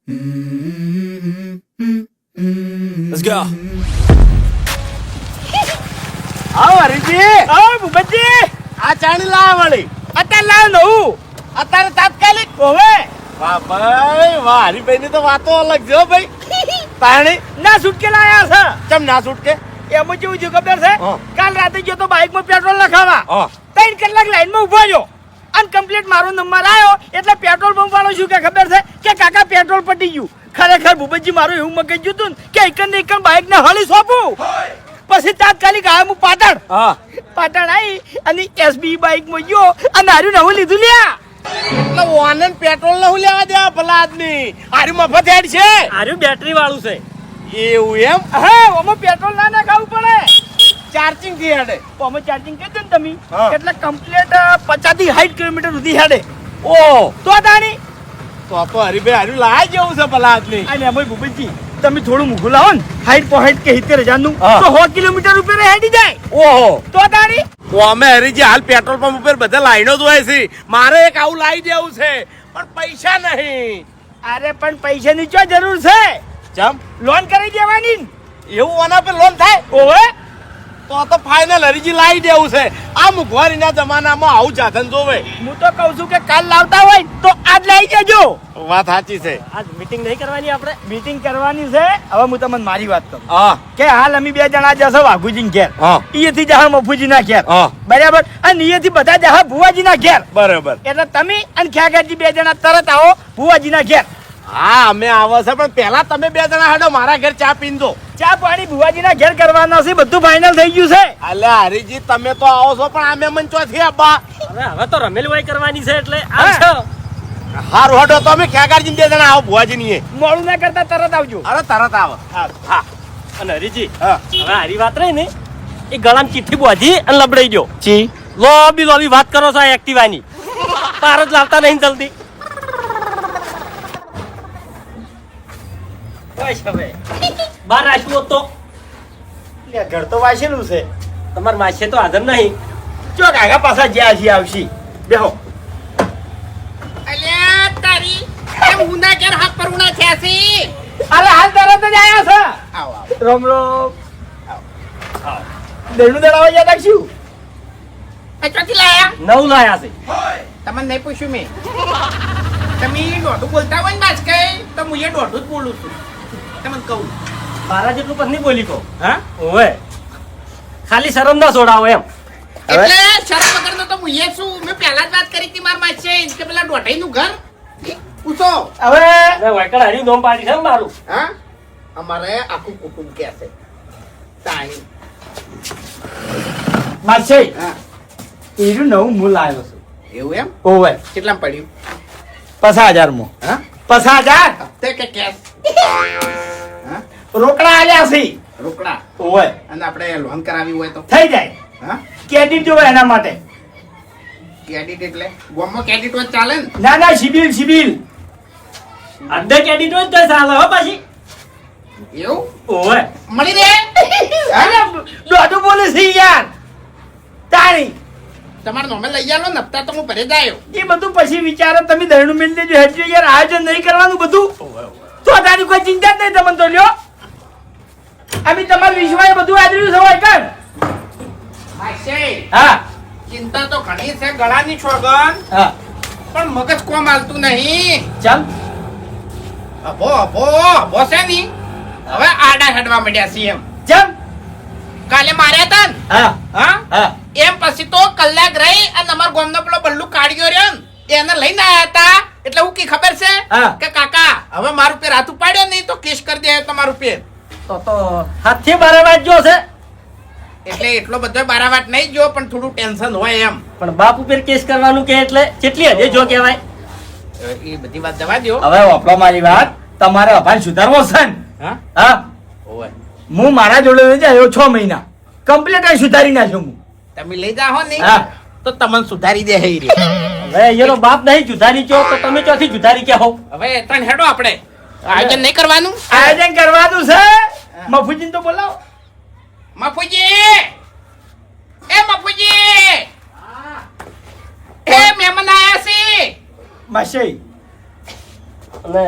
Let's go. આવો હરીજી, આવો ભૂપતજી, આ ચાણી લાવ વળી. અત્યારે લાવ નવું અત્યારે તાત્કાલિક. ઓવે વાહ ભાઈ વાહ, હરીભાઈ ની તો વાતો અલગ છે હો ભાઈ. તાણી ના છૂટકે લાયા છે. ચમ ના છૂટકે? એમાં કેવું છે ખબર છે? હા. કાલ રાતે ગયો તો બાઇકમાં પેટ્રોલ નખાવા, હા 3 કલાક લાઈનમાં ઉભો રહ્યો અને કમ્પ્લીટ મારો નંબર આવ્યો એટલે પેટ્રોલ પંપ વાળો શું કે ખબર છે કે કાકા પેટ્રોલ પટી ગયું. ખરેખર ભૂપતજી મારું એવું મગજ ગયું હતું ને કે એકન ને એકન બાઇક ને હળી સોંપું. પછી તાત્કાલિક આવ્યો હું પાટણ. હા. પાટણ આવી અને એસબી બાઇક માં ગયો અને હાર્યું નવું લીધું લ્યા. એટલે વાનન પેટ્રોલ ન હું લેવા દેવા ભલા આદમી. આરી મફત હેડ છે હાર્યું બેટરી વાળું છે. એવું એમ? હા ઓમાં પેટ્રોલ ના નાખાવું પડે. ચાર્જિંગ થી હેડે? ઓમાં ચાર્જિંગ કહેજો ને તમે હા. એટલે કમ્પ્લીટ 50 થી 60 કિલોમીટર સુધી હેડે. ઓહ, તો તાણી તો હરીભાઈ હાર્યું લાય જેવું છે ભલા આદમી. અને એમાં ભૂપતજી તમે થોડું મૂકું લાવો ને 60 કે 70,000 નું હા. તો 100 કિલોમીટર ઉપર હેડી જાય. ઓહો, તો તાણી તો અમે હરીજી હાલ પેટ્રોલ પંપ ઉપર બધા લાઈનો જ હોય છે. મારે એક આવું લાવી દેવું છે પણ પૈસા નહીં. અરે પણ પૈસાની ચો જરૂર છે? ચમ લોન કરી દેવાની ને. એવું આના પર લોન થાય? ઓવે તો ફાઇનલ હરીજી લાવી દેવું છે. આ મુઘવારીના જમાનામાં આવું સાધન જોવે. હું તો કહું છું કે કાલ લાવતા હોય તો આજ લઈ જજો. વાત સાચી છે. આજ મીટિંગ નહીં કરવાની આપણે? મીટિંગ કરવાની છે. હવે હું તમને મારી વાત કરું હા કે હાલ અમે 2 જણા જશો વાઘુજી ઘેર, હા અહીંયાથી જહા મફુજી ના ઘેર, હા બરાબર, અને અહીંયાથી બધા જહા ભુવાજી ના ઘેર. બરાબર. એટલે તમે અને ખ્યાગાજી 2 જણા તરત આવો ભુવાજી ના ઘેર. હા અમે આવે છે પણ પહેલા તમે 2 જણા હેડો મારા ઘેર ચા પીને દો. ચા પાણી ભુવાજી ના ઘેર કરવાના છે. બધું ફાઇનલ થઈ ગયું છે. અલ્યા હરીજી તમે તો આવો છો પણ આમે મન ચોથી આબા. હવે તો રમેલવાઈ કરવાની છે એટલે હારું હડો તો અમે ખ્યાગારજી 2 જણા આવો ભુવાજી ની. મોડું ના કરતા તરત આવજો. અરે તરત આવો. હા અને હરીજી હા હવે હારી વાત રહી ને એ ગળામાં ચિઠ્ઠી બોધી અને લબડાઈ ગયો. ચી લોબી વાત કરો છો આ એક્ટિવાની. પાર જ લાવતા નહીં જલ્દી. બસ હવે બાર રાખ્યું તો ઘર તો વાંચેલું છે. તમારા માસે તો હાજર નહીં. જો કાકા પાછા જ્યાં છે આવશી. બેહો. અલ્યા તારી કેમ ઊંધા ઘેર હાથ પર ઉણા થયા છે? અરે હાલ તરત જ આયા છે. આવો આવો રોમ રોમ. દેણું દડાવા યાદ રાખશું. આ ચોથી લાયા? 9 લાયા છે. તમને નહીં પૂછ્યું મેં. તમે દોઢું બોલતા હોય ને બાજ કઈ તો હું એ દોઢું જ બોલું છું. તમને કહું મારા જેટલું પણ નહીં બોલી કહો. હા ઓવે ખાલી શરમ ના છોડાવો એમ. એટલે શરમ વગરનો તો હું એ છું. મેં પહેલા જ વાત કરી હતી મારા માસે કે પેલા દોઢાઈનું ઘર પૂછો. હવે વાયકડ હરી નોમ પાડી છે ને મારું. હા અમારે આખું કુટુંબ કે છે તાઈ. માસે હા એનું નવું મૂળ આવ્યો છું. એવું એમ? ઓવે કેટલામાં પડ્યું? 50,000 માં. હા 50,000 હપ્તે કે કેશ? હા રોકડા આલ્યા છે. રોકડા? ઓવે અને આપણે લોન કરાવી હોય તો? થઈ જાય. હા ક્રેડિટ જોવે એના માટે. ક્રેડિટ એટલે ગોમમાં ક્રેડિટ હોય તો ચાલે ને? ના ના સિબિલ અડધે ક્રેડિટ હોય તો ચાલે હો પાછી. એવું ઓવે મળી રહે? અરે દોઢું બોલે છે યાર. તાણી તમારા નોમે લઈ આલો ને હપ્તા તો હું ભરે જાયો. એ બધું પછી વિચારો. તમે દરણું મેળ દેજો. હેડજો યાર. આયોજન નહીં કરવાનું બધું. તો તારી કોઈ ચિંતા જ નહીં. તમને તો લ્યો અમે તમારા વિશ્વાસ બધું આદર્યું છે હોય કર. માસે હા ચિંતા તો ઘણી છે ગળાની છોગન, હા પણ મગજ કોમ હાલતું નહીં. ચાલ અભો અભો અભો છે ની હવે આડા હેડવા માંડ્યા છે એમ. ચાલ કાલે માર્યા તા ને? હા હા હા એમ પછી તો કલાક રહી અને અમાર ગામનો પેલો બલ્લુ કાઢ્યો રહ્યો ને એને લઈને આયા હતા. એટલે હું કી ખબર છે હા. કે કાકા હવે મારું પેર હાથ ઉપાડ્યો નહીં તો કેસ કરી દે તમારું પેર. તો હાથથી બારે વાંચજો છે. એટલે એટલો બધો બારાવાટ નહીં જો પણ થોડું ટેન્શન હોય એમ. પણ બાપ ઉપર કેસ કરવાનું કે એટલે કેટલી હદે જો કહેવાય. એ બધી વાત જવા દો. હવે વાપરો મારી વાત. તમારે અભાન સુધારવો છે ને? હા હા ઓય હું મારા જોડે નથી આવ્યો 6 મહિના કમ્પ્લીટ સુધારી નાખ્યો હું. તમે લઈ જાઓ ને હા. તો તમને સુધારી દે હઈ રે. હવે એનો બાપ નહીં સુધારી ચો તો તમે ચોથી સુધારી કે હો. હવે ત્રણ હેડો આપણે આયોજન નહીં કરવાનું. આયોજન કરવાનું છે. મફુજીને તો બોલાવો. મફુજી એ મફુજી એ મહેમાન આયા છે. માસે અને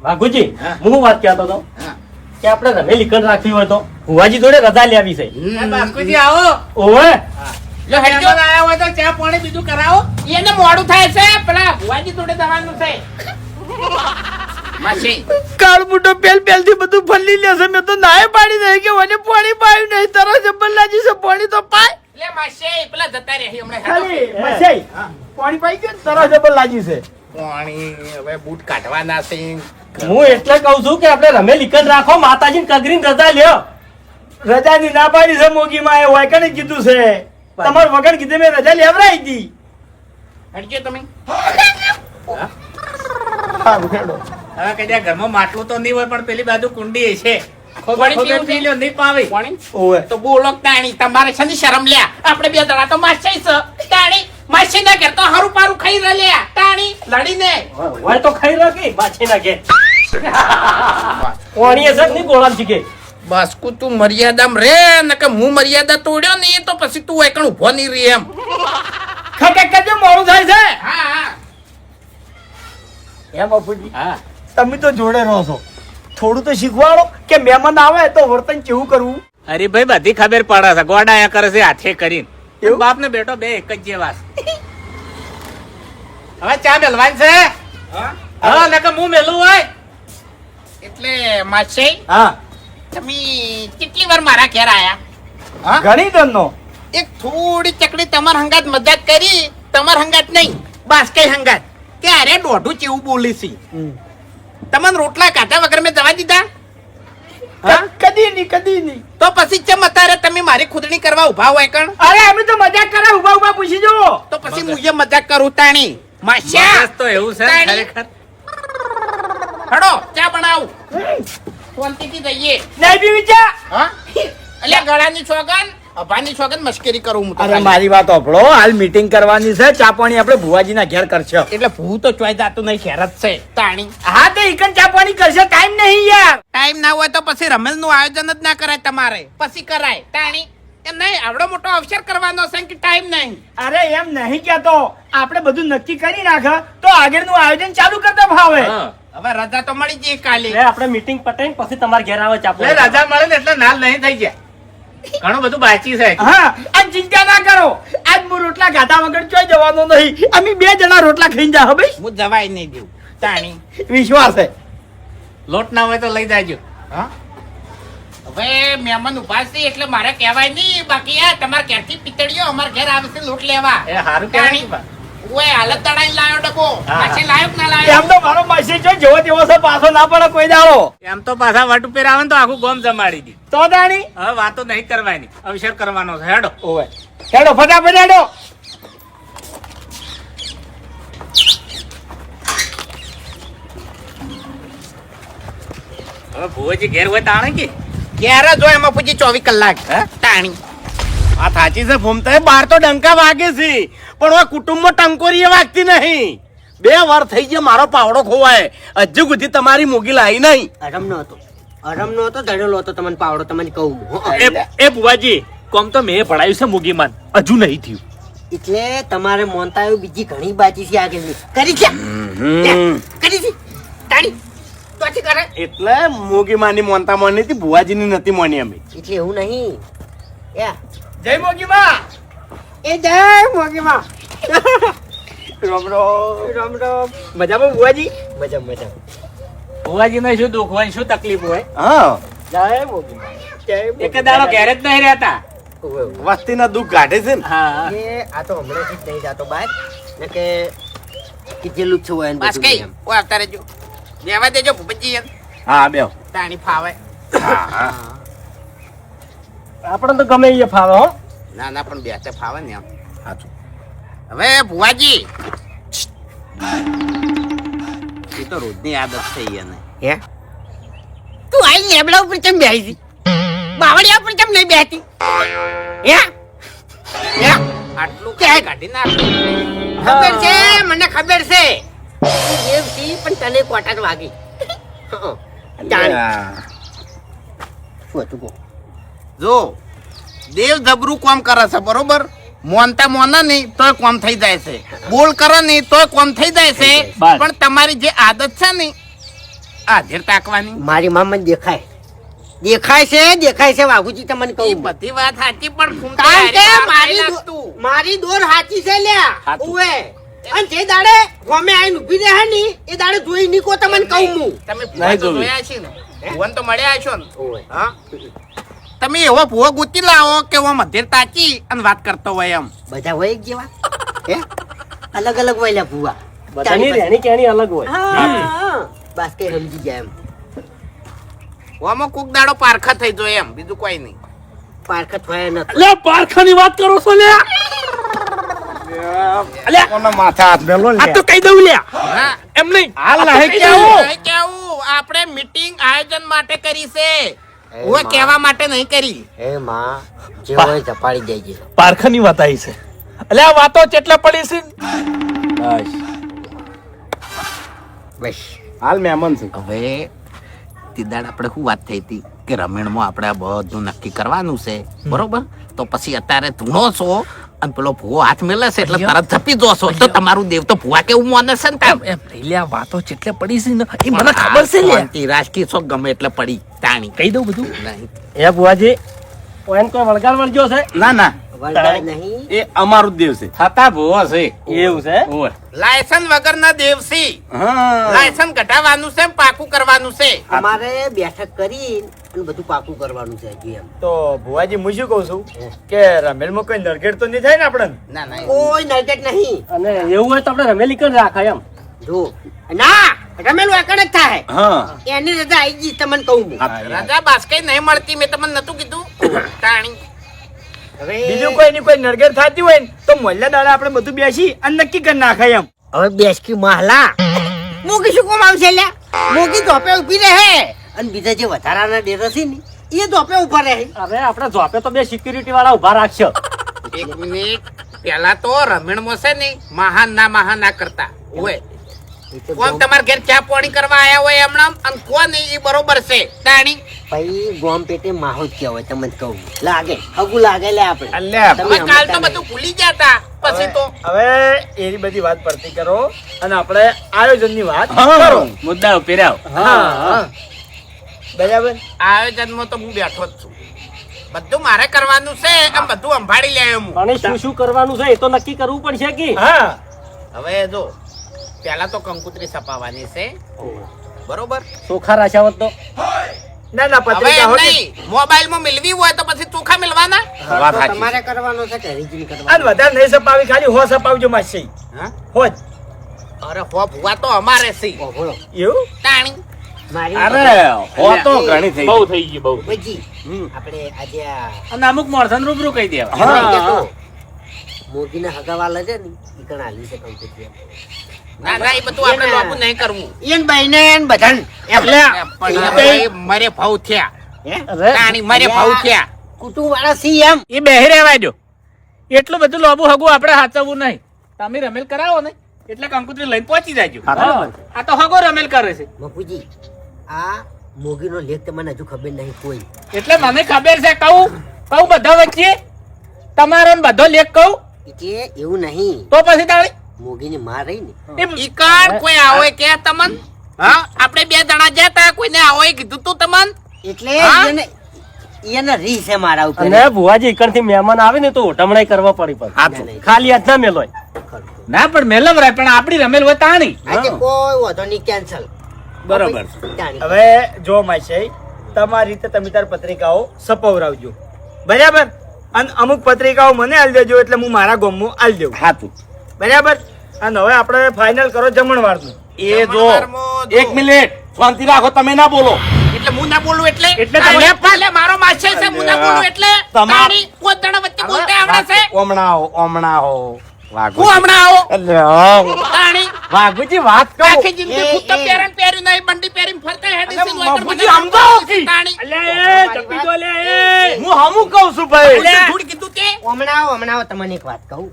વાઘુજી હા. હું વાત કહેતો હતો હા. કે આપણે રમે લીકન રાખવી હોય તો ભુવાજી જોડે રજા લેવી છે બાસ્કુજી આવો ઓવે જો હેડજો આયા હોય તો ચા પાણી બીજું કરાવો એને મોડું થાય છે પેલા ભુવાજી જોડે જવાનું છે માસી કાળ બુટો પેલ થી બધું ફલ્લી લેશે મેં તો નાય પાડી દે કે મને પાણી પાયું નહીં તારા જબ્બર લાજી છે પાણી તો પાય લે માસી પેલા જતા રહે હમણાં ખાલી હેડો. મસાઈ પાણી પાઈ ગયો ને તારા જબ્બર લાજી છે પાણી હવે બૂટ કાઢવાના છે હું એટલે કહું છું કે આપણે રમે લીકન રાખો માતાજીને કગરીને રજા લ્યો રજાની ના પાડી છે મોગીમાં એ વાયકણે કીધું છે તમાર વગર કીધે મેં રજા લેવરાઈ હતી હેડજો તમે હા ઉઠેડો હવે કદાચ ઘરમાં માટલું તો નહીં હોય પણ પેલી બાજુ કુંડી છે પાણી પીવું થઈ લ્યો નહીં પાવે પાણી ઓવે તો બોલો તાણી તમારે છે ને શરમ લ્યા આપણે બે જણા તો માસી છે તાણી માસી ના ઘેર તો હારું પારું ખાઈ રહ્યા તાણી લડીને હોય તો ખાઈ રાખી બાછી ના કે કોણીએ છે નહીં ગોળામ શીખે બાસ્કુ તું મર્યાદામાં રે નકે હું મર્યાદા તોડ્યો ને તો પછી તું એકણ ઉભો નહીં રહી એમ ખકે કદે મોડું થાય છે હા હા એમ બાપુજી હા તમે તો જોડે રહો છો થોડું તો શીખવાડો કે મહેમાન આવે તો વર્તન કેવું કરવું અરે ભાઈ બધી ખબર પડે છે ગોડાયા કરે છે હાથે કરીને એવું? બાપ ને બેટો બે એક જ જેવા છે. હવે ચા મેલવાની છે હા નકે હું મેલું હોય એટલે માસી હા તમે કેટલી વાર મારા ઘેર આયા હા ઘણી દનનો એક થોડી ચકડી તમાર હંગાત મજાક કરી તમાર હંગાત નહીં બસ કઈ હંગાત કે અરે દોઢું ચેવું બોલી છે તમને રોટલા કાઢા વગર મેં જવા દીધા હા? કદી નહીં તો પછી ચમ અત્યારે તમે મારી ખુદણી કરવા ઉભા હોય કણ અરે અમે તો મજાક કરે ઉભા ઉભા પૂછી જુઓ તો પછી મુજે મજાક કરું તાણી માસ્યા તો એવું છે ખરેખર હડો ચા બનાવું શાંતિથી જઈએ નહીં પીવી ચા હા અલ્યા ગળાની છોગન અભાની છોગન મશ્કરી કરું હું તો અરે ખાલી. મારી વાત સાંભળો હાલ મીટિંગ કરવાની છે ચા પાણી આપણે ભુવાજીના ઘેર કરશે એટલે ભૂ તો ચોઈ જાતું નહીં ખેર જ છે તાણી હા તો ઈકન ચા પાણી કરશે ટાઈમ નહીં યાર ટાઈમ ના હોય તો પછી રમેલ નું આયોજન જ ના કરાય તમારે પછી કરાય તાણી એમ નહીં આવડો મોટો અવસર કરવાનો છે કે ટાઈમ નહીં અરે એમ નહીં કેતો આપણે બધું નક્કી કરી નાખે તો આગળનું આયોજન ચાલુ કરતા ભાવે હવે રજા તો મળી જઈ કાલે આપણે મીટિંગ પતાઈને પછી તમારા ઘેર આવે ચા એટલે રજા મળે ને એટલે નાલ નહીં થઈ જાય ઘણું બધું બાકી છે હા આ ચિંતા ના કરો આજ હું રોટલા ખાધા વગર ચોઈ જવાનો નહીં અમે બે જણા રોટલા ખાઈને જા ભાઈ હું જવાય નહીં દઉં તાણી વિશ્વાસ છે લોટ ના હોય તો લઈ જાજો હા હવે મહેમાન ઉભા છે એટલે મારે કહેવાય નહીં બાકી આ તમારા ઘેરથી પિતળીઓ અમારા ઘેર આવે છે લોટ લેવા એ હારું તાણી ઓય હાલત તડાઈ લાયો ડકો પાછી લાયો કે ના લાયો એમ તો મારો મેસેજ છે જેવો તેવો છે પાછો ના પડે કોઈ દાડો એમ તો પાછા વટ ઉપર આવે ને તો આખું ગોમ જમાડી દી તો દાણી હવે વાતો નહીં કરવાની અવસર કરવાનો છે હેડો ઓવે હેડો ફટાફટ હેડો હવે ભુવજી ઘેર હોય તાણે કે ઘેર જ હોય એમાં પછી 24 કલાક તાણી આ થાચી છે ફૂમતા બાર તો ડંકા વાગે છે પણ હવે કુટુંબમાં ટંકોરી વાગતી નહીં 2 વાર થઈ ગયા મારો પાવડો ખોવાય હજુ સુધી તમારી મોગી લાવી નહીં અરમ નો હતો ધડેલો હતો તમને પાવડો તમને કહું એ બુવાજી કોમ તો મેં ભણાયું છે મુગીમાન હજુ નહીં થયું એટલે તમારે મોનતા એવું બીજી ઘણી બાકી છે આગળની કરી છે કરી છે તાળી તો કરે એટલે મોગી માની મોનતા મોની હતી ભુવાજીની નથી મોની અમે એટલે એવું નહીં યા જય મોગી માં એ જય મોગીમાં રામ રામ રામ રામ મજામાં બુવાજી મજા મજા ભુવાજી ને શું દુઃખ હોય શું તકલીફ હોય હા જય મોગી માં જય એક દાડો ઘેર જ નહીં રહેતા વસ્તીના દુઃખ કાઢે છે ને હા એ આ તો હમણાંથી જ નહીં જાતો બહાર ને કે કીધેલું જ છે હોય ને બસ બધું કઈ એમ. ઓ આવતા રહેજો દેવા દેજો ભૂપતજી હા બેવ તાણી ફાવે આપણે તો ગમે એ ફાવે હો ના ના પણ બે ફાવે ને એમ સાચું હવે ભુવાજી એ તો રોજની આદત થઈ એને હે તું આઈ લેબડા ઉપર કેમ બેહી છી બાવળિયા ઉપર કેમ નહીં બેહતી હે હે આટલું ક્યાં કાઢી નાખ ખબર છે મને ખબર છે તું દેવ છી પણ તને કોટાક વાગી જાણી શું હતું કહો જો દેવ જબરું કામ કરે છે બરોબર મોનતા મોના નહીં તોય કોમ થઈ જાય છે, બોલ કરો નહીં તોય કોમ થઈ જાય છે. બસ. પણ તમારી જે આદત છે ને આધેર તાકવાની, મારી મામા દેખાય છે વાઘુજી તમને એ કહું બધી વાત સાચી, પણ ફૂમતા કારણ કે હારી વાત મારી નહીં દો- લાગતું. મારી દોર હાચી છે લ્યા હાચું. ઉવે અને જે દાડે ગમે આઈને ઊભી રહે ને એ દાડે જોઈ નીકો તમને કહું હું તમે ભૂવા તો જોયા છે ને, ભુવન તો મળ્યા છો ને. ઓવે. હા તમે એવો ભૂવો ગુતી લાવો કે હું મધેર તાચી અને વાત કરતો હોય એમ. બધા હોય એક જેવા હે અલગ અલગ હોય લ્યા ભૂવા બધાની રહેણી કહેણી અલગ હોય. હા બસ કઈ સમજી ગયા એમ ઓમાં કોક દાડો પારખા થઈ જાય એમ, બીજું કોઈ નહીં. પારખત હોય નથી લે પારખાની વાત કરો છો લે કોના માથા હાથ મેલો આ તો કહી દઉં લે હા એમ નહીં હાલ આ તો નહીં કહી કેવું? દઉં. નહીં કેવું, આપણે મીટિંગ આયોજન માટે કરી છે, હું કહેવા માટે નહીં કરી. હે માં જે હોય ઝપાડી દેજે પારખાની વાત આવી છે એટલે આ વાતો ચેટલા પડી છે બસ હાલ મહેમાન છે. હવે તીદાડ આપણે શું વાત થઈ હતી કે રમેણમાં આપણે આ બધું નક્કી કરવાનું છે, બરોબર? તો પછી અત્યારે ધૂણો છો અને પેલો ભૂવો હાથ મેલે છે એટલે તરત ઝપી જોશો તો તમારું દેવ તો ભૂવા કેવું માને છે ને તાર. એમ નહીં લે આ વાતો ચેટલે પડી છે ને એ મને ખબર છે લે શાંતિ રાખી છો, ગમે એટલે પડી તાણી કહી દઉં બધું નહીં. એ બુઆજી ઓયન કોઈ વળગાડ વળગ્યો છે ના ના વળગાડ નહીં એ અમારું જ દેવ છે. થતા ભૂવો છે. એવું છે ઓવે. લાયસન્સ વગરના દેવસી, હા લાયસન્સ કઢાવવાનું છે, પાકું કરવાનું છે. અમારે બેઠક કરી અને બધું પાકું કરવાનું છે હજી એમ તો ભુવાજી હું શું કહું છું કે રમેલમાં કોઈ નરગેડ તો નહીં થાય ને આપણે? ના ના કોઈ નરગટ નહીં અને એવું હોય તો આપણે રમેલી કઈ રાખાય એમ. જો ના રમેલ વાકડ જ થાય હા એની રજા આવી ગઈ તમને કહું હું રાજા બાસ્કઈ નહીં મળતી, મેં તમને નતું કીધું તાણી. હવે બીજું કોઈ ની કોઈ નરગેડ થતી હોય ને તો મોલ્લા દાડા આપણે બધું બેસી અને નક્કી કરી નાખાય એમ. હવે બેસકી મહલા મોગી શું કોમ આવશે લ્યા મોગી ધોપે ઊભી રહે અને બીજા જે વધારાના ડેરા છે ને એ ધોપે ઉભા રહે હવે આપણે જોપે તો બે સિક્યુરિટી વાળા ઉભા રાખશો. એક મિનિટ, પેલા તો રમેણમાં છે ને મહાન ના કરતા હોય. કોણ તમારા ઘેર ચા પાણી કરવા આયા હોય હમણાં અને કોણ એ બરોબર છે તાણી. ભાઈ ગોમ પેટે માહોલ કહેવાય તમને કહું લાગે હગું લાગે લે આપણે અલ્યા તમે હવે કાલ તો સમજતા બધું ભૂલી જતા પછી તો હવે એની બધી વાત પડતી કરો અને આપણે આયોજનની વાત હા કરો. મુદ્દા પેરાવ. હા બરાબર. આયોજનમાં તો હું બેઠો જ છું, બધું મારે કરવાનું છે, આમ બધું સંભાળી લે હું. પણ શું શું કરવાનું છે એ તો નક્કી કરવું પડશે કે હા. હવે જો પેલા તો કંકુતરી છપાવવાની છે, બરોબર? ચોખા રાશાવત તો ના ના હવે પત્રિકા એમ હોતી. નહીં, મોબાઈલમાં મિલવી હોય તો પછી ચોખા મિલવાના. વાત તો સાચી. તમારે કરવાનો છે કે હરીજીને અને કરવાનો વધારે નહીં સપાવી, ખાલી હો સપાવજો માસી. હા? હો જ. અરે હો ભુવા તો અમારે છે ઓ, બોલો એવું તાણી. મારી અરે હો તો ઘણી થઈ બહુ ગઈ. થઈ ગઈ બહુ ભાઈજી આપણે આજે આ અને અમુક માણસોને રૂબરૂ કહી દેવા હા. મોગીના હગાવાલા છે ને ઈ કણ હાલી છે કંકુતરી ના ના એ બધું આપણે લોબુ નહીં કરવું. એન ભાઈને એન બધાને એમ પણ હવે મારે ભાવ થયા, હે તાણી મારે ભાવ થયા. કુટુંબ વાળા સી એમ એ બેહી રહેવા દો એટલું બધું લોબુ હગું આપણે હાચવવું નહીં. તમે રમેલ કરાવો ને એટલે કંકુતરી લઈને પહોંચી જાજો. બરાબર. આ તો હગો રમેલ કરે છે મફુજી આ મોગીનો લેખ તમને હજુ ખબર નહીં કોઈ એટલે મને ખબર છે કહું બધા વચ્ચે તમારો ને બધો લેખ કહું કે એવું નહીં તો પછી તાળી મોગીની માં રહી ને ઈ કાળ કોઈ આવો કે તમન? હા આપણે બે જણા જતા, કોઈને આવો કીધું તું તમન? એટલે હા? એને રી છે મારા ઉપર અને ભુવાજી એકણથી મહેમાન આવે ને તો ઓઢમણાઈ કરવા પડી નહીં. ખાલી હાથ ના મેલોય. ના પણ મેલવરાય પણ આપણી રમેલ હોય તાણી આજે કોઈ વાંધો નહીં કેન્સલ બરોબર. હવે જો માસી તમારી રીતે તમે તાર પત્રિકાઓ સપવરાવજો બરાબર. અને અમુક પત્રિકાઓ મને આલી દેજો એટલે હું મારા ગામમાં આલી દઉં હાતું. બરાબર. અને હવે આપણે ફાઇનલ કરો જમણવારનું. એ જો જમણવારમાં જો. એક મિનિટ શાંતિ રાખો, તમે ના બોલો. એટલે હું ના બોલું એટલે એટલે તાણે એટલે મારો માસે છે, હું ના બોલું એટલે તાણી કોઈ જણા વચ્ચે બોલતા આવડે છે. ઓમણા હો વાઘુ. હું હમણાં આવો અલ્યા, તાણી વાઘુજી વાત કહું. આખી જિંદગી કૂતા પહેરણ પહેર્યું નહીં, બંડી પહેરીને ફરતા હેડી છે, અલ્યા, લોહીકણ બાપુજી, બધા સમજાવો કી. તાણી અલ્યા એ જપ્પી તો લે એ. હું હમું કહું છું ભાઈ. એટલે ધૂળ કીધું તે હમણાં તમને એક વાત કહું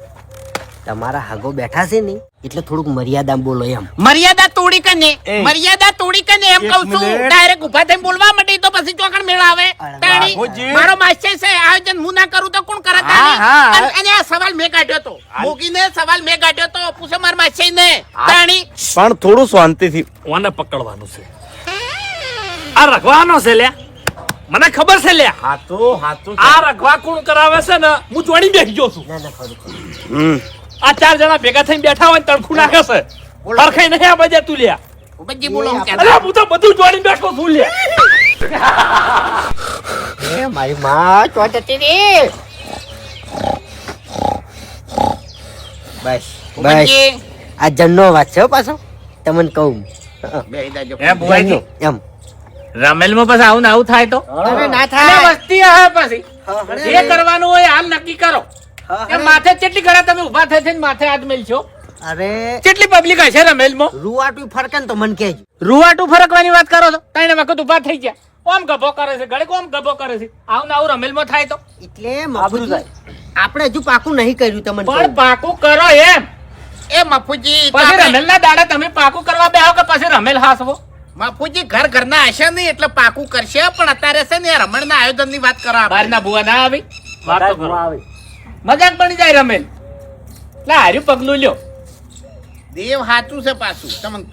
તમારા હાગો બેઠા છે ને એટલે થોડુંક મર્યાદામાં બોલો એમ. મર્યાદા તોડી કને એ. મર્યાદા તોડી કને એમ એક કહું છું મિનિટ. ડાયરેક્ટ ઊભા થઈને બોલવા માંડી તો પછી ચોકડ મેળ આવે તાણી બાપુજી. મારો માસ્ટર છે આયોજન હું ના કરું તો કોણ કરે હા, તાણી હા. અને આ સવાલ મેં કાઢ્યો તો મોગીને સવાલ મેં કાઢ્યો તો પૂછો માર માસ્ટર ને તાણી પણ થોડું શાંતિથી ઓને પકડવાનું છે આ રખવાનો છે લ્યા મને ખબર છે લ્યા હાથું આ રખવા કોણ કરાવે છે ને હું જોડી બેસી ગયો છું ના ના ખરું ખરું. હમ. આ 4 જણા ભેગા થઈને બેઠા હોય ને તડખું નાખે છે ફરખાઈ નહીં આ બધા તું લ્યા ઉબજી બોલો હું અરે કહેતા હું તો બધું જોડી બેઠો છું લ્યા એ મારી માં ચોટ હતી રે. બસ બસ ઉબજી આ જન્નો વાત છે હો પાછો તમને કહું. બેહી જાજો એ બુઆજી એમ રમેલમાં પછી આવું ને આવું થાય તો અરે ના એટલે થાય. વસ્તી આવે પછી જે કરવાનું હોય હાલ નક્કી કરો એ માથે કેટલી ઘડા તમે ઊભા થઈ થઈને માથે હાથ મેલશો અરે કેટલી પબ્લિક હશે રમેલમાં રૂવાટું ફરકે ને તો મને કહેજો. રૂવાટું ફરકવાની વાત કરો છો ત્રણ વખત ઊભા થઈ ગયા ઓમ ગભો કરે છે ઘડીક ઓમ ગભો કરે છે આવું ને આવું રમેલમાં થાય તો એટલે મફુજી, આપણે હજુ પાકું નહીં કર્યું તમને પણ કહું. પાકું કરો એમ એ મફુજી તો પછી આપણે- રમેલના દાડા તમે પાકું કરવા બેહો કે પછી રમેલ હાસવો મફુજી ઘર ઘરના હશે નહીં એટલે પાકું કરશે પણ અત્યારે છે ને રમણ ના આયોજન ની વાત કરો આપણે. બહારના ભુવા ના આવી વાતો કરો મજાક બની જાય રમેલ એટલે હાર્યું પગલું લ્યો દેવ સાચું છે પાછું તમને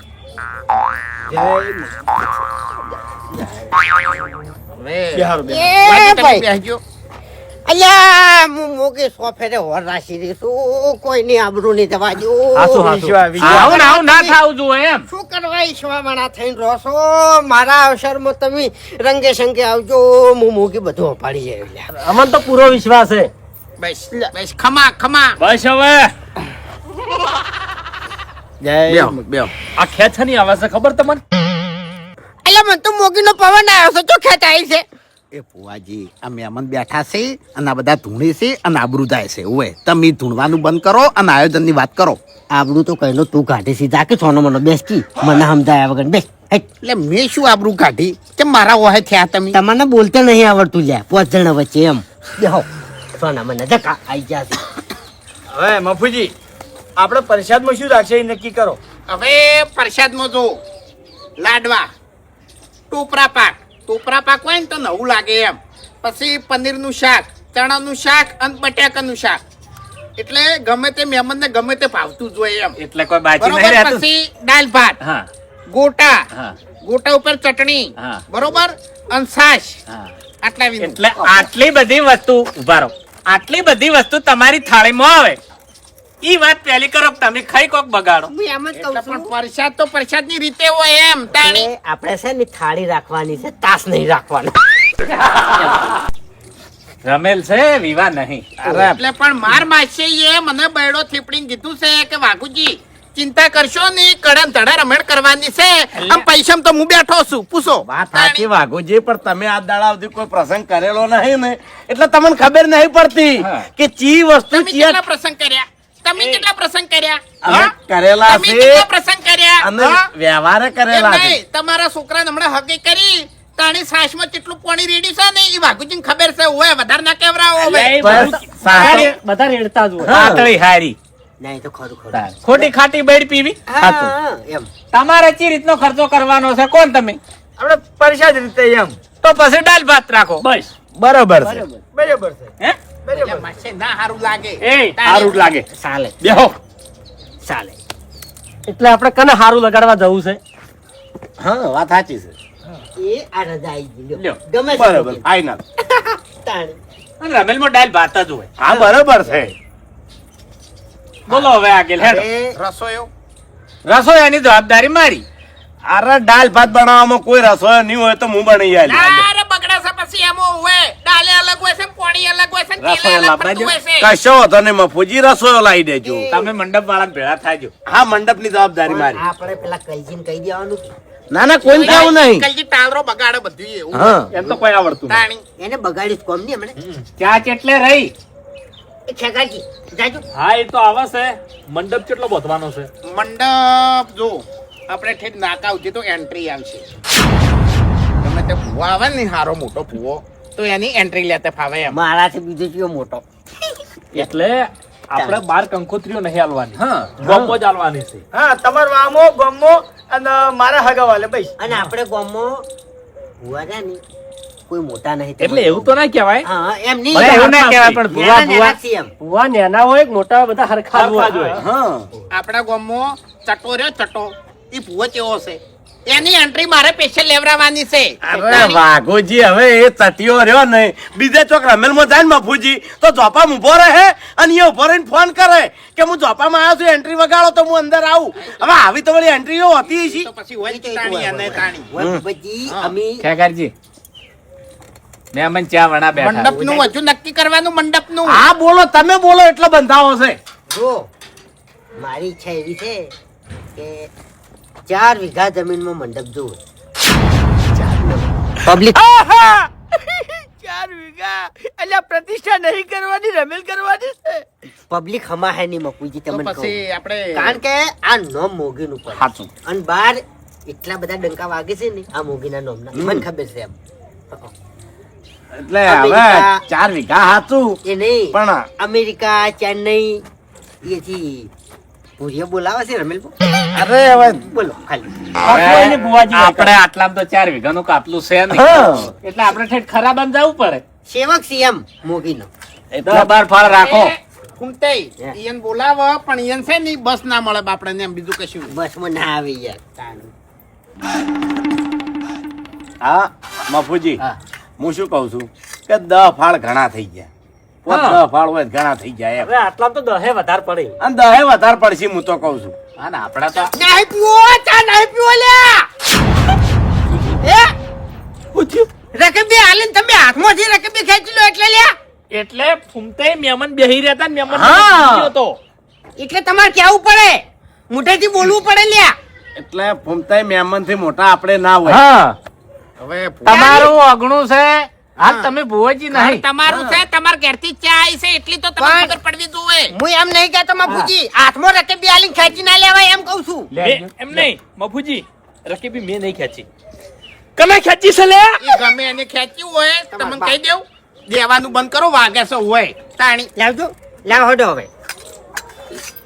બિહારો, એ વાજી તમે ભાઈ. બેસજો. અલ્યા હું મોગે સોફેરે હોર રાખી દઈશું. કોઈની આબરૂ નહીં થવા દઉં. આવું ને આવું ના થાવું જોઈએ એમ શું કરવા ઈશ્વરમાણા થઈને રહો છો? મારા અવસરમાં તમે રંગે સંગે આવજો. હું મોગી બધું અપાડી જાય એટલે. અમન તો પૂરો વિશ્વાસ છે બસ બસ ખમા ખમા બસ હવે બેહો, બેહો. આ ખેંચની આવે છે ખબર તમને અલ્યા મને તો મોગીનો પવન આવ્યો છે. તો ખેંચાય છે. એ ફુવાજી આ મહેમાન બેઠા છે અને આ બધા ધૂણી છે અને આબરૂ જાય છે ઓવે તમે ધૂણવાનું બંધ કરો અને આયોજન ની વાત કરો આબરૂ તો કહેલો તું કાઢી સીધા કે સોનો મનો બેસ કી મને સમજાયા વગર બેસ. હેટ. એટલે મેં શું આબરૂ કાઢી કે મારા ઓહે થયા તમે તમને બોલતે નહીં આવડતું લ્યા. 5 જણા વચ્ચે એમ બેહો. સોના મને ધક્કા આઈ ગયા છે. હવે મફુજી આપણે પ્રસાદમાં શું રાખશે એ નક્કી કરો. હવે પ્રસાદમાં જો લાડવા ટોપરા પાક હોય ને તો નવું લાગે એમ પછી પનીરનું શાક ચણાનું શાક અને બટાકાનું શાક એટલે ગમે તે મહેમાનને ગમે તે ભાવતું જોઈએ એમ એટલે કોઈ બાજી નહીં બરોબર રહેતું પછી દાળ ભાત હા ગોટા હા ગોટા ઉપર ચટણી હા. બરોબર અને છાશ હા આટલા વિનું. એટલે આટલી બધી વસ્તુ ઉભા રહો આટલી બધી વસ્તુ તમારી થાળીમાં આવે ઈ વાત પહેલી કરો કે તમે ખાઈ કોક બગાડો હું એમ જ કહું એટલે છું. પણ પ્રસાદ તો પ્રસાદની રીતે હોય એમ તાણી એ આપણે છે ને થાળી રાખવાની છે, તાસ નહીં રાખવાનો. રમેલ છે વિવાહ નહીં એટલે પણ માર માસે એ મને બૈડો થીપડીને કીધું છે કે વાઘુજી ચિંતા કરશો નહીં કડમ ધડા રમણ કરવાની છે આમ પૈસામાં તો હું બેઠો છું પૂછો વાત સાચી વાઘોજી પણ તમે આ દાડા સુધી કોઈ પ્રસંગ કરેલો નહીં ને એટલે તમને ખબર નહીં પડતી હા. કે ચી વસ્તુ તમે ચિયા કેટલા પ્રસંગ કર્યા તમે કેટલા પ્રસંગ કર્યા અમે હા? કરેલા તમે છે. કેટલા પ્રસંગ કર્યા અને હા? વ્યવહારે એમ કરેલા છે નહીં, તમારા છોકરાને હમણાં હકી કરી તાણી સાસમાં કેટલું પાણી રેડ્યું છે ને એ વાઘુજીને ખબર છે ઓય વધારે ના કેવરાવો હવે એટલે એ બસ બધું સાચું. બધા રેડતા જ હોય આતળી હારી નહીં તો ખરું ખરું. ખોટી ખાટી બેડ પીવી હા, હા, એમ. તમારે ચી રીતનો ખર્ચો કરવાનો છે કોણ તમે આપણે પ્રસાદ રીતે એમ તો પછી દાળ ભાત રાખો બસ બરોબર છે બરાબર છે હે એટલે માસે ના સારું લાગે એ સારું જ લાગે ચાલે બેહો ચાલે. એટલે આપણે કને સારું લગાડવા જવું છે હા વાત સાચી છે એ આ રજા આવી ગઈ લ્યો. લ્યો. ગમે તે બરોબર રીતે. ફાઈનલ તાણી. અને રમેલમાં દાળ ભાત જ હોય હા બરોબર છે બોલો હવે આગળ હેડો એ રસોયો રસોઈયાની જવાબદારી મારી અરે દાળ ભાત બનાવવામાં કોઈ રસોઈ નહીં હોય તો હું બની જાય અરે બગડા છે પછી એમાં હોય દાલે અલગ હોય છે પાણી અલગ હોય છે તેલ રસોઈ અલગ લાવવા પડતું હોય છે કશો વાંધો નહીં મફુજી રસોઈ લાવી દેજો તમે મંડપ વાળા ભેળા થાજો હા મંડપની જવાબદારી મારી આપણે પેલા કલજીને કહી દેવાનું ના ના કોઈ કેવું નહીં કલજી ટાળરો બગાડે બધું એવું હા એમ તો કોઈ આવડતું નહીં. તાણી એને બગાડીશ કોમ નહીં હમણે. ત્યાં કેટલે રહી એ ખેગાજી જાજો. હા એ તો આવે છે મંડપ કેટલો બોધવાનો છે મંડપ જો આપણે ઠેઠ નાકા ઉઠી તો એન્ટ્રી આવશે ગમે તે ભૂવો આવે ને હારો મોટો ભૂવો તો એની એન્ટ્રી લેતે ફાવે એમ મારાથી બીજો કયો મોટો. એટલે આપણે બાર કંકોત્રીઓ નહીં આલવાની હા ગોપો જ આલવાની છે. હા તમાર વામો ગમો અને મારા હગાવાલે બસ અને આપણે ગામમાં ભુવા રહ્યા ને કોઈ મોટા નહીં એટલે એવું તો ના કહેવાય. હા એમ નહીં ભલે એવું ના કહેવાય, પણ ભુવા નેના છીએ એમ. ભુવા નેના હોય કે મોટા બધા હરખા હરખા જ હોય. હા આપણા ગામમાં ચટો રહ્યો ચટો એ ભૂવો કેવો છે એની એન્ટ્રી મારે સ્પેશિયલ લેવડાવવાની છે. અરે વાઘોજી હવે એ તતિયો રહ્યો ને બીજે ચોક રમેલમાં જાય ને મફુજી તો ઝોપામાં ઊભો રહે અને એ ઊભો રહીને ફોન કરે કે હું ઝોપામાં આવ્યો છું એન્ટ્રી વગાડો તો હું અંદર આવું. હવે આવી તો વળી એન્ટ્રીઓ હોતી છે. તો પછી હોય જ તાણી અને તાણી હોય ભૂપતજી, અમે ખેગારજી મહેમાન ચા વણા બેઠા. મંડપનું હજુ નક્કી કરવાનું મંડપનું. હા બોલો તમે બોલો એટલો બંધાવો છે. જો મારી ઈચ્છા એવી છે કે 4 વીઘા જમીનમાં મંડપ જોવું પબ્લિક 4 વીઘા એટલે પ્રતિષ્ઠા નહીં કરવાની રમેલ કરવાની છે. પબ્લિક હમા હે નહીં મકુજી તો તમને કહું. પછી આપણે કારણ કે આ નોમ મોગીનું પડે સાચું. અને બાર એટલા બધા ડંકા વાગે છે ને આ મોગીના નોમના મને ખબર છે એમ એટલે હવે અમેરિકા. 4 વીઘા હાચું એ નહીં પણ અમેરિકા ચેન્નઈ એથી ભૂરિયા બોલાવે છે રમેલ અરે હવે બોલો ખાલી હવે આપણે આટલામાં તો 4 વીઘાનું કાપલું છે નહીં. હા. એટલે આપણે ઠેઠ ખરાબામ જવું પડે. સેવક છે એમ મોગીનો એટલા બાર ફળ રાખો. ફૂમતે ઈયન બોલાવો પણ ઈયન છે ને બસ ના મળે બાપડે એમ બીજું કશું નહીં. બસમાં ના આવે યાર હા મફુજી હા. હું શું કહું છું કે 10 ફાળ ઘણા થઈ ગયા. પોત 10 ફાળ હોય તો ઘણા થઈ જાય એમ. હવે આટલા તો 10 વધારે પડે. અને 10 વધારે પડશે હું તો કહું છું. હા ને આપણા તો નહીં પીવો ચા નહીં પીવો લ્યા રકબી હાલીને તમે હાથમાંથી રકબી ખેંચી લો એટલે લ્યા એટલે ફૂમતે મહેમાન બેહી રહેતા ને મહેમાન હા. પૂછ્યો તો. એટલે તમારે કેવું પડે મોઢેથી બોલવું પડે લ્યા એટલે ફૂમતાઈ મહેમાન થી મોટા આપણે ના હોય. હા હવે તમારું અગણું છે હાલ તમે ભુવાજી ઘર નહીં. તમારું છે તમારા ઘેરથી ચા આવી છે એટલી તો તમને પણ- ખબર પડવી જોઈએ. હું એમ નહીં કહેતો બાપુજી હાથમાં રકબી હાલીને ખેંચી ના લેવાય એમ કહું છું એમ નહીં મફુજી રકીબી મેં નહીં ખેંચી. કને ખેંચી છે લે? એ ગમે એને ખેંચ્યું હોય તમને કહી દેવું દેવાનું બંધ કરો વાગે છે હોય તાણી લાવજો લાવ હડો હવે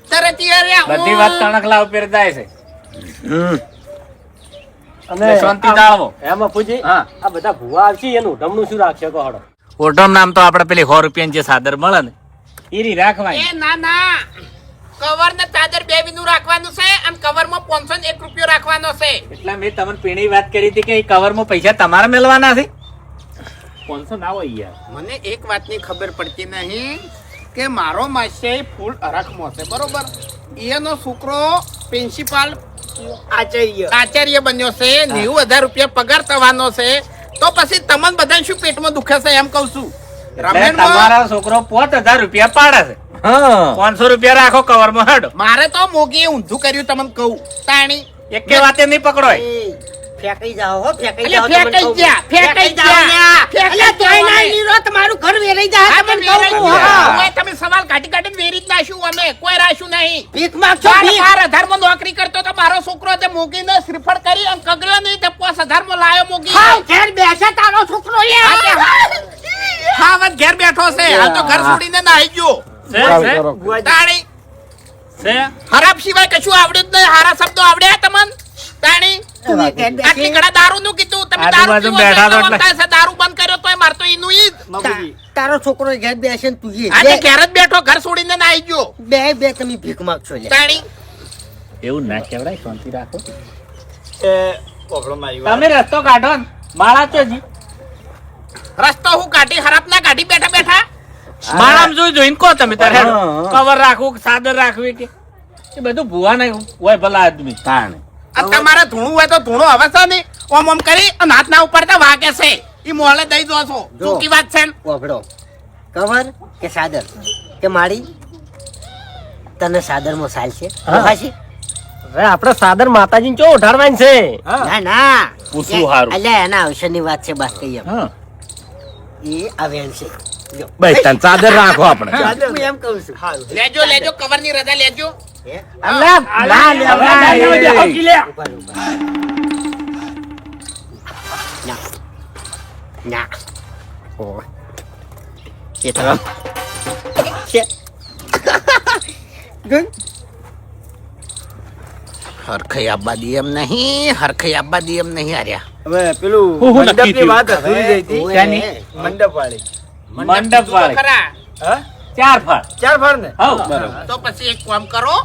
તરત ઈ અરે બધી વાત કણક લાવ પેર જાય છે. અને શાંતિ જાળવો. એમ બાપુજી, હા. આ બધા ભુવા આવશે એનું ઉઠમણું શું રાખશે કહો હળો. ઓઢમ નામ તો આપણે પેલી 100 રૂપિયાની જે સાદર મળે ને ઈરી રાખવાય. એ ના ના કવર ને ચાદર બે વિનું રાખવાનું છે અને કવર માં 501 રૂપિયો રાખવાનો છે. એટલે મેં તમને પીણી વાત કરી હતી કે એ કવરમાં પૈસા તમારે મેળવાના છે. 500 ના હોય યાર. મને એક વાતની ખબર પડતી નહીં કે મારો માસે ફૂલ અરખમાં છે બરોબર એનો છોકરો પ્રિન્સિપાલ આચાર્ય બન્યો છે 90,000 રૂપિયા પગાર થવાનો છે તો પછી તમને બધાને શું પેટમાં દુખે છે એમ કહું છું. એટલે રમેશમાં તમારા છોકરો 5000 રૂપિયા પાડે છે. હા 500 રૂપિયા રાખો કવરમાં હેડો. મારે તો મોગીએ ઊંધું કર્યું તમને કહું તાણી એકે વાતે નહીં પકડોય. ફેંકાઈ જાઓ હો ફેંકાઈ અલ્યા, જાઓ તમને ફેંકાઈ કહું. જા, ફેંકાઈ ફેંકાઈ જાઓ જા. લ્યા. ફેંકાઈ અલ્યા, તોય જાઓ ના અમે. લીધો, તમારું ઘર વેરાઈ જાય હા, તમને તમે કહું છું, વેરાઈ હા. ગયા. તમે સવાલ કાઢી કાઢીને વેરી જ નાખ્યું અમે કોઈ રાખ્યું નહીં. ભીખ માંગશો, ભીખ. 12,000 માં નોકરી કરતો તો મારો છોકરો તે મોગીને શ્રીફળ કરી અને કગર્યો નહીં તે 5,000 માં લાયો મોગી હાવ ઘેર બેસે તારો છોકરો લ્યા. હા વાત ઘેર બેઠો છે હાલ તો ઘર છોડીને નાહી ગયો છે તાણી છે ખરાબ સિવાય કશું આવડ્યું જ નહીં હારા શબ્દો આવડ્યા તમને તાણી તું એ ઘેર બેસી. આટલી ઘડા દારૂ નું કીધું તમે દારૂ આજુબાજુ પીવો છો બેઠા તો એટલે એટલે. વખતા છે. દારૂ બંધ કર્યો તોય મારતો ઈનું ઈ જ. તારો છોકરો ઘેર બેસે ને તું એ. આજે બે- ઘેર જ બેઠો ઘર છોડીને નાહી ગયો બે તમે ભીખ માંગશો લ્યા. તાણી એવું ના કહેવાય. શાંતિ રાખો. પ્રોબ્લેમ આવી વાત. તમે રસ્તો કાઢો ને માળા તો જી રસ્તો હું કાઢી ખરાબ ના કાઢી બેઠા બેઠા માળામાં જોઈને કહો તમે તારે હેડો. હા, હા. કવર રાખવું કે સાદર રાખવી કે એ બધું ભૂવા નહીં હોય ભલા આદમી. તાણે અને તમારે ધૂણું હોય તો ધૂણો હવે છે ને ઓમ ઓમ કરી અને હાથ ના ઉપરતા વાગે છે ઈ મોહલે દઈ દો છો જો. ચોકી વાત છે ને? વાપરો. કવર કે સાદર કે મારી તને સાદરમાં સાલ છે હાશી? હવે આપણે સાદર માતાજીને ચો ઉઠાડવાની છે. ના ના પૂછવું હારું. અલ્યા એના અવસરની વાત છે બસ કઈ એમ હા એ આવ્યા છે લ્યો. બસ તને ચાદર રાખો આપણે હું એમ કહું છું લેજો લેજો કવર ની રજા લેજો હે? અલ્યા, ના લેવાય. ઉભા રહો, ઉભા. ના ના ઓ એ તો છે જોઈ હરખઈ આબા દી એમ નહીં, હરખઈ આબા દી એમ નહીં હાર્યા. હવે પેલું હું નક્કી મંડપની થયું? વાત અધૂરી રહી હતી. શાની? મંડપ વાળી. મંડપ વાળી. ખરા. હા? 4 ફળ. 4 ફળ ને? હઉ. તો પછી એક કામ કરો,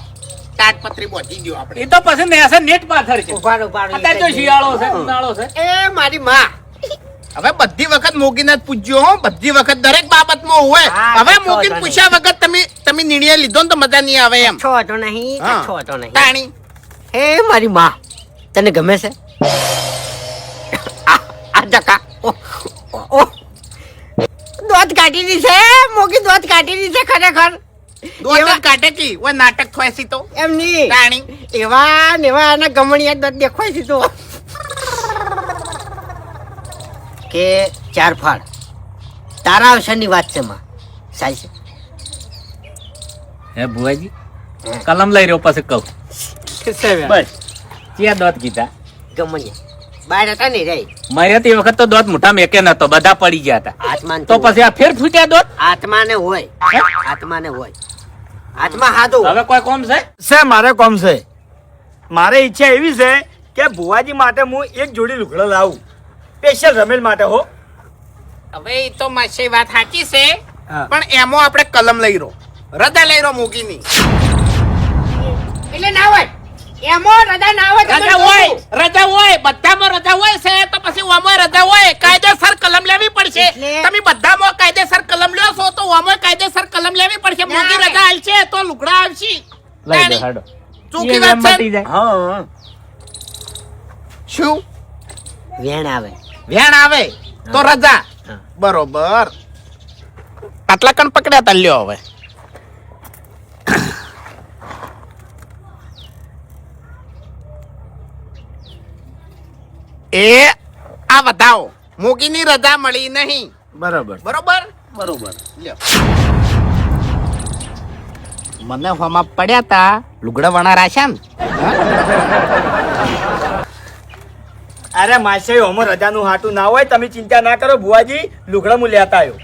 તાટપત્રી બોધી દ્યો આપણે. એ તો પછી નેસે નેટ પાથર છે. ઉભારો ઉભારો અત્યારે તો શિયાળો છે, ઉનાળો છે. એ મારી માં હવે બધી વખત મોગીને જ પૂછજો હો, બધી વખત દરેક બાબતમાં હોય. હા, હવે કશો મોગીને વાંધો પૂછ્યા વગર તમે નિર્ણય લીધો ને તો મજા નહીં આવે એમ. છો હતો નહીં હા. છો હતો નહીં તાણી હે મારી માં તને ગમે છે આ જકા ઓ દોત કાઢી દી છે મોગી દોત કાઢી દી છે ખરેખર દોત કાઢે કી ઓય નાટક થોય સી તો એમ નહીં તાણી એવા ને એવા એના ગમણિયા દોત દેખાય છે તો કે 4 ફાળ તારા અવસરની વાત છે માં સાચી હે ભુવાજી કલમ લઈ રહ્યો પછી કહું. બસ ચિયા દોત કીધા ગમણિયા બહાર હતા ને રે મારે તે વખત તો દોત મોટા મેકે નતો, બધા પડી ગયા હતા. આત્માન તો પછી આ ફેર ફૂટ્યા દોત. આત્માને હોય આત્માને હોય આત્મા હાદો હવે કોઈ કોમ છે? છે મારે કોમ છે. મારે ઈચ્છા એવી છે કે ભુવાજી માટે હું એક જોડી લુગડો લાવું, સ્પેશિયલ રમેલ માટે હો. હવે એ તો માસી વાત સાચી છે, હા. પણ એમાં આપણે કલમ લઈ રહ્યો, રજા લઈ રહ્યો મોગીની. એટલે ના હોય એમો રજા ના હોય રજા હોય, રજા હોય, બધામાં રજા હોય છે તો પછી ઓમાં રજા હોય. કાયદેસર કલમ લેવી પડશે. એટલે- તમે બધામાં કાયદેસર કલમ લ્યો છો તો ઓમાં કાયદેસર કલમ લેવી પડશે. ના મોગી આવે. રજા આલશે તો લુગડા આવશે. લઈ દો તાણી. હાડો. ચૂકી એ વાત એમ છે. મટી જાય. હા શું વેણ આવે વેણ આવે તો રજા. હા. બરોબર. આટલા કણ પકડ્યા તા લ્યો હવે. એ આ બતાવો મોગીની રજા મળી નહીં. બરાબર બરોબર. બરોબર લ્યો. મને હોમાં પડ્યા તા લુગડા વણા રાખ્યા ને. અરે માસે ઓમો રજાનું હાટું ના હોય, તમે ચિંતા ના કરો ભુવાજી, લુગડા હું લેતા આવ્યો.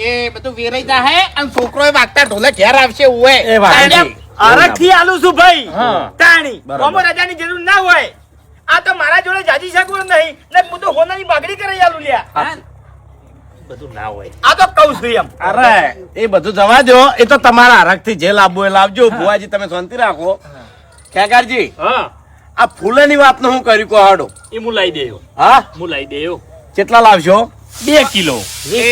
એ બધું વેરાઈ જાહે અને છોકરો વાગતા ઢોલે ઘેર આવશે ઉવે. એ વાત તાણી. સાચી. અરખથી આલું છું ભાઈ. હા. તાણી બરાબર. ઓમો રજાની જરૂર ના હોય. આ તો મારા જોડે જાજી સગવડ નહીં ને હું તો હોનાની બાગડી કરાઈ આલું લ્યા. હા. બધું ના હોય. આ તો કહું છું એમ. અરે એ બધું જવા દો, એ તો તમારા હરખથી જે લાવવું એ લાવજો. ભુવાજી તમે શાંતિ રાખો. ખેગારજી હા આ ફૂલેની વાત નું હું કર્યું કહો હાડો. એ હું લઈ દેયો. હા હું લઈ દેયો. કેટલા લાવશો? 2 કિલો. એ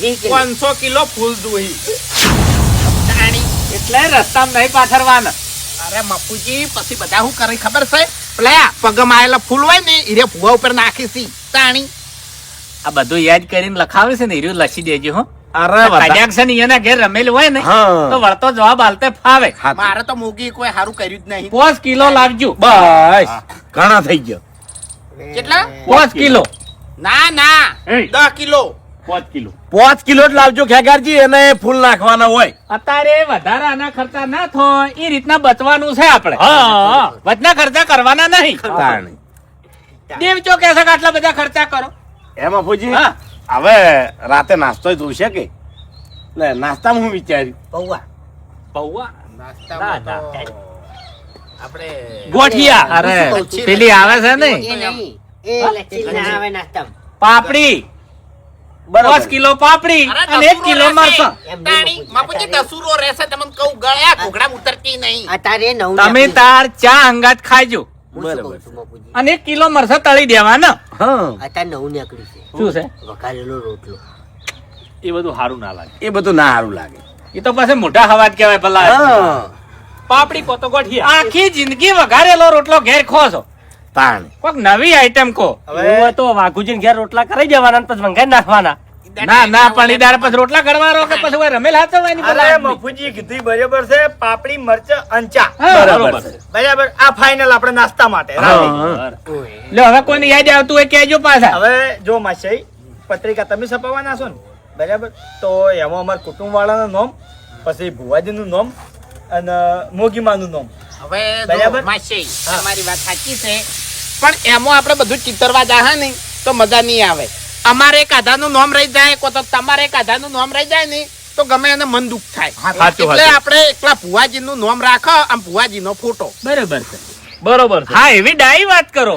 20 કિલો. 500 કિલો ફૂલ દોહી. તાણી. એટલે રસ્તામાં નહીં પાથરવાના. અરે મફુજી પછી બધા શું કરે ખબર છે? પેલા પગમાં આયેલા ફૂલ હોય ને ઈરે ભૂવા ઉપર નાખી સી. તાણી. આ બધું યાદ કરીને લખાવે છે ને એ લખી દેજો હો. અરે બધા- કદાચ છે ને એના ઘેર રમેલું હોય ને હા. તો વળતો જવાબ આલતે ફાવે. હા, મારે તો મોગી કોઈ સારું કર્યું જ નહીં. 5 કિલો લાવજો. બસ ઘણા થઈ ગયા. કેટલા? 5 કિલો. ના ના એ. 10 કિલો. 5 કિલો. 5 કિલો જ લાવજો ખેગારજી, એને ફૂલ નાખવાના હોય. અત્યારે વધારાના ખર્ચા ના થાય એ રીતના બચવાનું છે આપણે. હા. વધના ખર્ચા કરવાના નહીં. તાણી. દેવચો કહે છે કે આટલા બધા ખર્ચા કરો. એમાં ફૂજી હા. હવે રાતે નાસ્તો જોઈશે કે લે નાસ્તામાં હું વિચાર્યું પૌવા પૌવા. નાસ્તામાં ના, તો આપણે ગોઠિયા. અરે પેલી આવે છે ને એ નહીં એ લચ્છી ના આવે નાસ્તામાં પાપડી. 5 કિલો પાપડી અરે અને 1 કિલો દસુરો રહેશે. મરચાં. તાણી. મફુજી દસુરો રહેશે તમને કહું ગળ્યા ઘોઘડા ઉતરતી નહીં. અત્યારે નવ તમે તાર ચા અંગાત ખાજો બરાબર. અને 1 કિલો મરસા તળી દેવાના. હા અત્યારે નવું નીકળ્યું છે શું છે? વઘારેલો રોટલો એ બધું સારું ના લાગે. એ બધું ના સારું લાગે. એ તો પછી મોટા હવાજ કહેવાય ભલા. હા પાપડી કો તો ગોઠિયા. આખી જિંદગી વઘારેલો રોટલો ઘેર ખો છો. તાણ કોક નવી આઈટમ કો. હવે તો વાઘુજીને ઘેર રોટલા કરાઈ દેવાના ને પછી વંગાઈ નાખવાના. ના ના પણ ઈ દાડે પછી રોટલા કરવાનો કે પછી ઓય રમેલ હાચવવાની અરે ભલા. મફુજી કીધું બરાબર છે. પાપડી મરચા અંચા હા, બરાબર છે. બરાબર. આ ફાઇનલ આપણે નાસ્તા માટે રાતે. લ્યો હવે કોઈને યાદ આવતું હોય કહેજો પાછા. હવે જો માસી પત્રિકા તમે છપાવવાના છો ને બરાબર, તો એમાં અમારા કુટુંબ વાળાનું નામ, પછી ભુવાજીનું નામ અને મોગીમાનું નામ. હવે બરાબર. જો માસી તમારી વાત સાચી છે, પણ એમાં આપણે બધું ચિતરવા જાહે ને તો મજા નહીં આવે. અમારે એક આધાનું નામ રહી જાય કો તો તમારે એક આધાનું નામ રહી જાય ને તો ગમે એને મન દુઃખ થાય સાચું, એટલે સાચું. આપણે એકલા ભુવાજીનું નામ રાખો આમ ભુવાજીનો ફોટો. બરોબર છે બરોબર છે. હા એવી ડાઈ વાત કરો.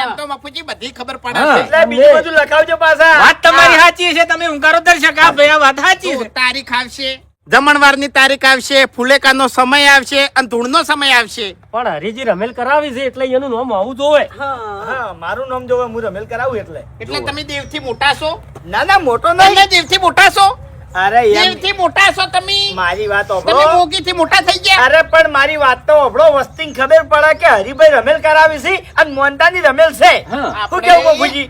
એમ તો બાપુજી બધી ખબર પડે હા. છે. એટલે બીજું બધું લખાવજો પાછા. વાત તમારી સાચી છે. તમે હુંકારો દર્શક આ ભાઈ આ વાત સાચી તો છે. તારીખ આવશે, જમણવારની તારીખ આવશે, ફુલેકાનો સમય આવશે અને ધૂળનો સમય આવશે. પણ હરીજી રમેલ કરાવી છે એટલે એનું નામ આવું જોવે. હા મારું નામ જોવે હું રમેલ કરાવું એટલે તમે દેવથી મોટા છો? ના ના મોટો નહીં. તમે દેવથી મોટા છો? અરે એમ દેવથી મોટા છો તમે? મારી વાત તમે ઓભળો. મોગીથી મોટા થઈ ગયા? અરે પણ મારી વાત તો ઓભળો. વસ્તીને ખબર પડે કે હરિભાઈ રમેલ કરાવી છે અને મોનતાની રમેલ છે. શું કેવું બાપુજી?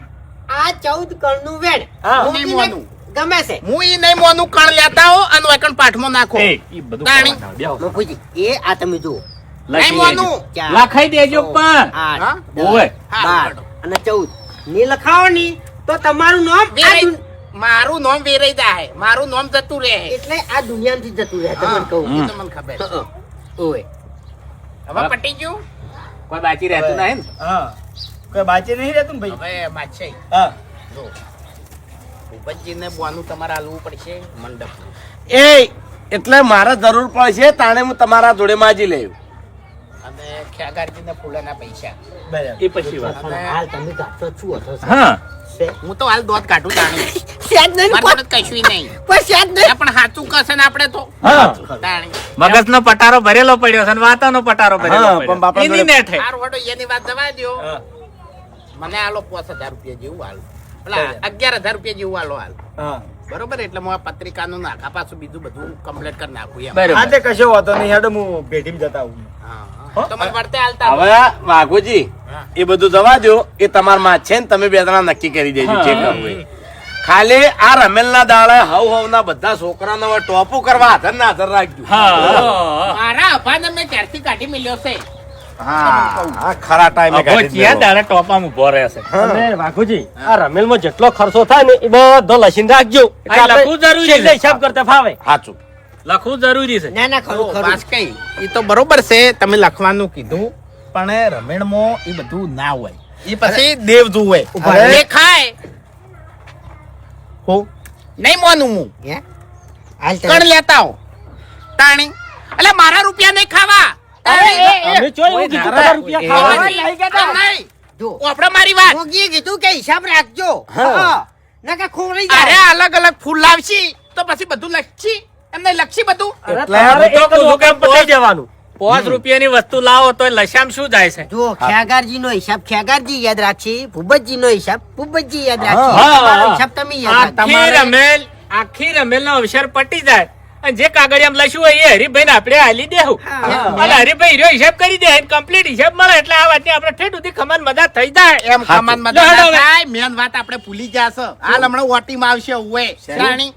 આ 14 કળનું વેણ હા. મોગીને નહીં મોનું. ગમે છે હું ઈ નહીં મોનું કણ લેતા હો અને વાકણ પાઠમાં નાખો. એ, ઈ બધું તાણી. કરવા બેહો. બાપુજી એ આ તમે જુઓ નહીં લખી દેજો. મોનું. 4 લખાઈ દેજો પણ 8 હા? ઓવે. 12 અને 14 ની લખાવો ની તો તમારું નામ આ વેરાઈ- મારું નામ વેરાઈ જાય, મારું નામ જતું રહે. એટલે આ દુનિયાથી જતું રહે તમને કહું એ તો મને ખબર છે. ઓય હવે પટી ગયું. કોઈ બાકી રહેતું નહીં ને? હા કોઈ બાચી નહીં રહેતું ને ભાઈ. હવે બાદશાહી હા જો ભૂપતજીને બોનું તમારે આલવું પડશે મંડપ. એ એટલે મારે જરૂર પડશે તાણે હું તમારા જોડે માજી લેવું. અને ખ્યાગારજીને ફૂલાના પૈસા. બરાબર. એ પછી વાત. અને હાલ તમે ગાતો છો હતો હા હું તો હાલ દોધ કાઢું તાણી. સ્યાદ નહીં મારી જોડે કશું નહીં. કોઈ સ્યાદ નહીં પણ સાચું કશે ને આપણે તો હા તાણી. મગજનો પટારો ભરેલો પડ્યો છે અને વાતાનો પટારો ભરેલો હા, પણ બાપડા પડ્યો. એની જોડે- નેઠે. હારું હડો એની વાત જવા દ્યો. હા. મને આલો 5000 રૂપિયા જેવું હાલ. પેલા 11000 રૂપિયા જેવું હાલો હાલ. હા બરોબર એટલે હું આ પત્રિકાનું નાખા પાછું બીજું બધું કમ્પ્લીટ કરી નાખું એમ. બરોબર. હા તે કશો વાતો નહીં. હેડો હું ભેટીમાં જતા આવું. હા. તો મને વળતે હાલતા આવો. હવે વાઘુજી હા. એ બધું જવા દો એ તમાર માં છે ને તમે બે જણા નક્કી કરી દેજો હા. જે કરવું એ. ખાલી આ રમેલના દાડે હવ ના બધા છોકરાને હવે ટોપું કરવા હાજર ના હાજર રાખજો. હા મારા અભાને મેં ક્યારથી કાઢી મળ્યો છે. હા ખરા ટાઈમે અભો કાઢી ચિયા દેવો. દાડે ટોપામાં ઊભો રહેશે. અને વાઘુજી આ રમેલમાં જેટલો ખર્ચો થાય ને એ બધો લખીને રાખજો. એટલે આ આપણે લખવું જરૂરી છેલ્લે છે. હિસાબ કરતા ફાવે. સાચું. લખવું જરૂરી છે. ના ના ખરું ખરું વાસ્કઈ એ તો બરોબર છે તમે લખવાનું કીધું પણ રમેણમાં એ બધું ના હોય. એ પછી દેવ જુએ અરે. ખાય હો નહીં મોનું હું હે હાલ કણ તમે લેતા હો તાણી. એટલે મારા રૂપિયા નહીં ખાવા. અમે ચોય એવું કીધું તમારા રૂપિયા ખાવા. એમ નહીં. જો આપણે મારી વાત મોગીએ કીધું કે હિસાબ રાખજો હા નકા ખોવાઈ અરે જાય અલગ અલગ ફૂલ લાવશી તો પછી બધું લખશી એમને લખશી બધું. અરે એટલે તમારે હું તો એક જ કહું વખત કે પતાઈ દેવાનું. 5 રૂપિયાની વસ્તુ લાવો તો લશામ શું જાય છે? જો ખ્યાગારજી નો હિસાબ ખ્યાગારજી યાદ રાખશે ભૂપતજી નો હિસાબ ભૂપતજી યાદ હા, રાખશે હા. તમારો હિસાબ તમે યાદ રાખજો આખી રમેલનો અવસર પટી જાય અને જે કાગળિયામ લખ્યું હોય એ હરિભાઈને આપણે હાલી દેવું. અને હરિભાઈ રહ્યો હિસાબ કરી દે કમ્પ્લીટ હિસાબ મળે એટલે આ વાતની આપણે ઠેઠ સુધી ખમાન મદદ થઈ જાય. એમ કમાન માં લો, હેડો હવે. થાય મેન વાત આપણે ભૂલી જાશે. હાલ હમણાં ઓટીમાં આવશે ઉવે રાણી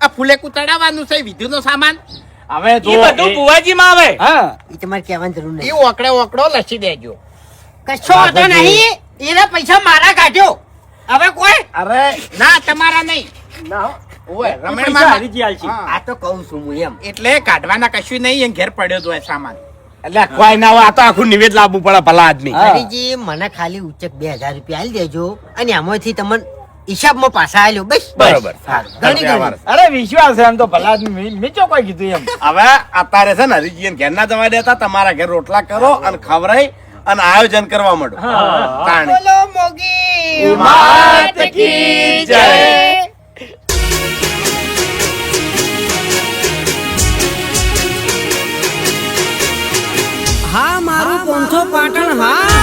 આ ફૂલે કુતડાવવાનું છે વિધિનો સામાન હવે એ જો બધું બુવાજીમાં આવે. એ તમારે કહેવાની જરૂર એ નહીં ઓકડે ઓકડો લસી દેજો. કશો વાંધો નહીં એના પૈસા મારા કાઢ્યો હવે કોઈ અરે ના તમારા નહીં ના ઓવે એ પૈસા રમેણમાં હરીજી આલશે. હા. આ તો કહું છું હું એમ એટલે કાઢવાના કશું નહીં એ ઘેર પડ્યો જ હોય સામાન. એટલે કોઈ ના હોય આ તો આખું નિવેદ લાવવું પડે ભલા આદમી. હરીજી મને ખાલી ઉચ્ચક 2000 રૂપિયા આલી દેજો અને આમાંથી તમને હિસાબમાં પાછા આલ્યો બસ બરોબર. સારું. ઘણી ઘણી અરે વિશ્વાસ છે એમ તો ભલા આદમી. મેં ચો કોઈ કીધું એમ. હવે અત્યારે છે ને હરીજી ઘેર ના જવા દેતા તમારા ઘેર રોટલા કરો અને ખવડાઈ અને આયોજન કરવા માંડો. તાણી. બોલો મોગી માત કી જય. હા મારું પોંથો પાટણ હા